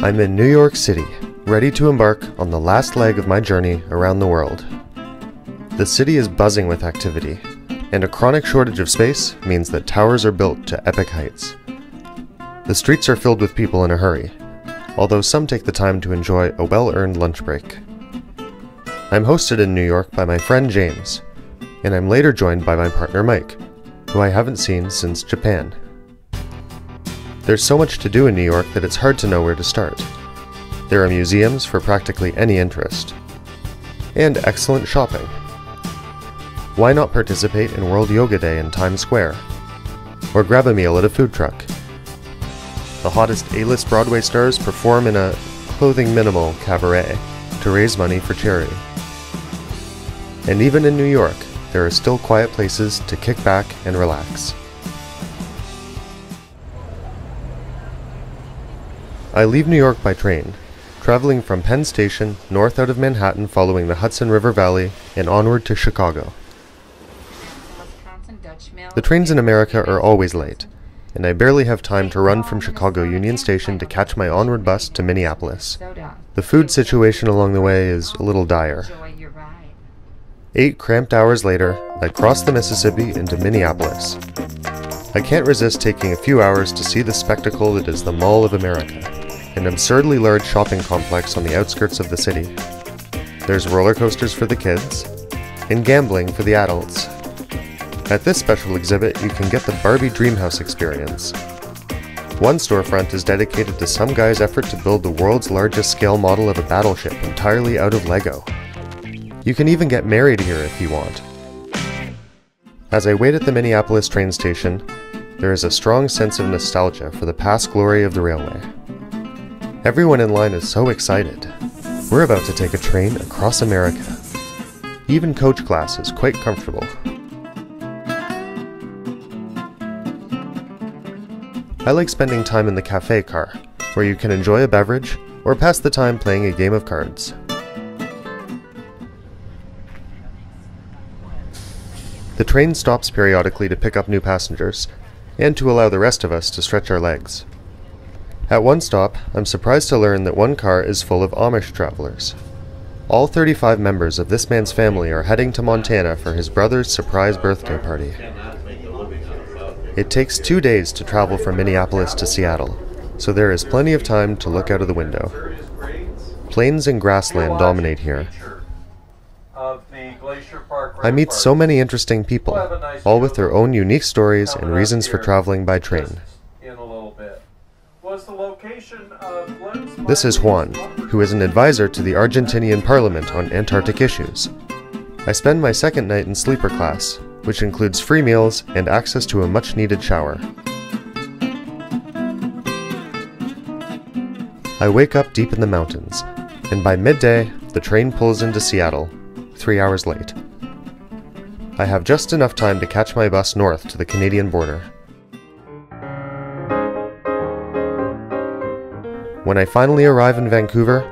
I'm in New York City, ready to embark on the last leg of my journey around the world. The city is buzzing with activity, and a chronic shortage of space means that towers are built to epic heights. The streets are filled with people in a hurry, although some take the time to enjoy a well-earned lunch break. I'm hosted in New York by my friend James, and I'm later joined by my partner Mike, who I haven't seen since Japan. There's so much to do in New York that it's hard to know where to start. There are museums for practically any interest, and excellent shopping. Why not participate in World Yoga Day in Times Square? Or grab a meal at a food truck? The hottest A-list Broadway stars perform in a clothing minimal cabaret to raise money for charity. And even in New York, there are still quiet places to kick back and relax. I leave New York by train, traveling from Penn Station north out of Manhattan following the Hudson River Valley and onward to Chicago. The trains in America are always late, and I barely have time to run from Chicago Union Station to catch my onward bus to Minneapolis. The food situation along the way is a little dire. 8 cramped hours later, I cross the Mississippi into Minneapolis. I can't resist taking a few hours to see the spectacle that is the Mall of America, an absurdly large shopping complex on the outskirts of the city. There's roller coasters for the kids, and gambling for the adults. At this special exhibit, you can get the Barbie Dreamhouse experience. One storefront is dedicated to some guy's effort to build the world's largest scale model of a battleship entirely out of Lego. You can even get married here if you want. As I wait at the Minneapolis train station, there is a strong sense of nostalgia for the past glory of the railway. Everyone in line is so excited. We're about to take a train across America. Even coach class is quite comfortable. I like spending time in the cafe car, where you can enjoy a beverage or pass the time playing a game of cards. The train stops periodically to pick up new passengers, and to allow the rest of us to stretch our legs. At one stop, I'm surprised to learn that one car is full of Amish travelers. All 35 members of this man's family are heading to Montana for his brother's surprise birthday party. It takes 2 days to travel from Minneapolis to Seattle, so there is plenty of time to look out of the window. Plains and grassland dominate here. I meet so many interesting people, all with their own unique stories and reasons for traveling by train. This is Juan, who is an advisor to the Argentinian Parliament on Antarctic issues. I spend my second night in sleeper class, which includes free meals and access to a much-needed shower. I wake up deep in the mountains, and by midday, the train pulls into Seattle, 3 hours late. I have just enough time to catch my bus north to the Canadian border. When I finally arrive in Vancouver,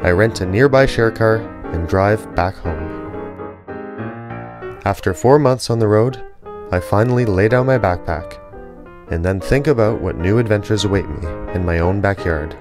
I rent a nearby share car and drive back home. After 4 months on the road, I finally lay down my backpack, and then think about what new adventures await me in my own backyard.